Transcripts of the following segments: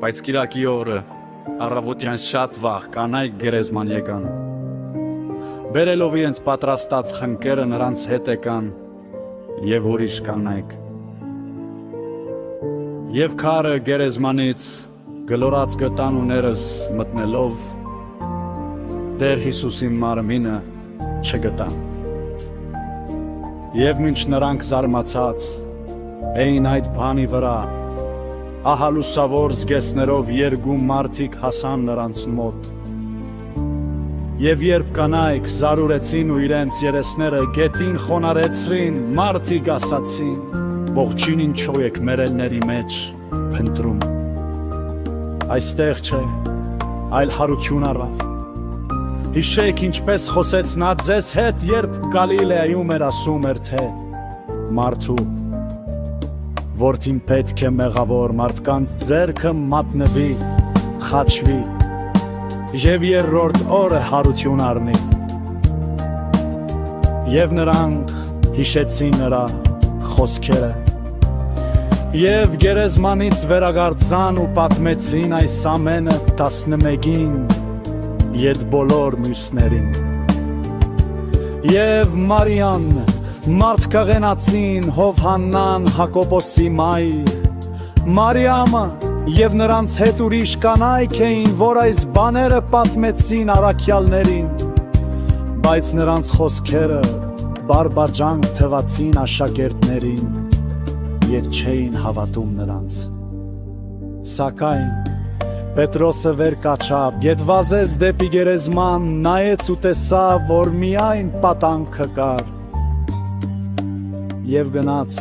Բայց կիրակի օրը առավոտյան շատ վաղ կանայք գերեզման եկան։ Բերելով իրենց պատրաստած խնկերը նրանց հետ եկան և ուրիշ կանայք։ Եվ քարը գերեզմանից գլորած գտան ու ներս մտնելով Տեր Հիսուսի մարմինը չգտան։ Եվ մինչ նրանք զարմացած էին այդ բանի վրա, ահա լուսավոր զգեստներով երկու մարդիկ հասան նրանց մոտ։ Եվ երբ կանայք զարուրեցին ու իրենց երեսները գետին խոնարեցրին, մարդիկ ասացին. «Ողջույն ինչու եք մեռելների մեջ փնտրում։ Այստեղ չէ, այլ հարություն առավ։ Հիշեք ինչպես խոսեց նա ձեզ հետ, երբ Գալիլեայում էր ասում էր, թե մարդու որդին պետք է մեղավոր մարդկանց ձեռքը մատնվի, խաչվի և երրորդ օրը հարություն առնի»։ Եվ նրանք հիշեցին նրա խոսքերը և գերեզմանից վերագարձան ու պատմեցին այս ամենը 11-ին ետ բոլոր մյուսներին։ Եվ Մարիան, մարդկաղենացին, Հովհաննան, Հակոբոսի մայր, Մարիամը և նրանց հետ ուրիշ կանայք էին, որ այս բաները պատմեցին առաքյալներին, բայց նրանց խոսքերը բարբաջանք թվացին աշակերտներին և չէին հավատում նրանց։ Սակայն Պետրոսը վեր կաչավ, ետ վազեց դեպի գերեզման, նայեց ու տեսավ, որ միայն պատանքը կար, և գնաց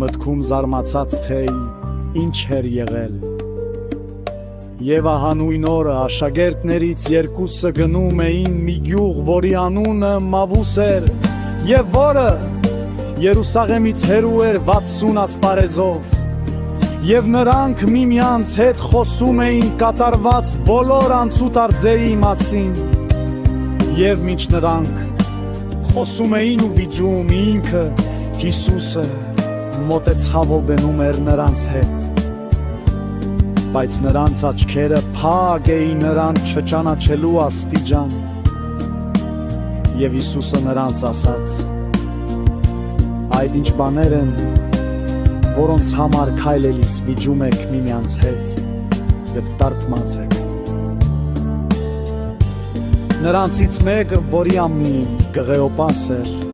մտքում զարմացած թե ինչ էր եղել։ Եվ ահա նույն օրը աշակերտներից երկուսը գնում էին մի գյուղ, որի անունը Մավուս էր, և որը Երուսաղեմից հեռու էր 60 ասպարեզով։ Եվ նրանք միմյանց հետ խոսում էին կատարված բոլոր անցուդարձերի մասին։ Եվ մինչ նրանք խոսում էին ու վիճում, ինքը Հիսուսը մոտեցավ ու գնում էր նրանց հետ։ Բայց նրանց աչքերը փակ էին նրան չճանաչելու աստիճան։ Եվ Հիսուսը նրանց ասաց. «Այդ ինչ բաներ են, որոնց համար քայլելիս վիճում եք միմյանց հետ և տարթմած եք»։ Նրանցից մեկը, որի անունը Կղեոպաս էր,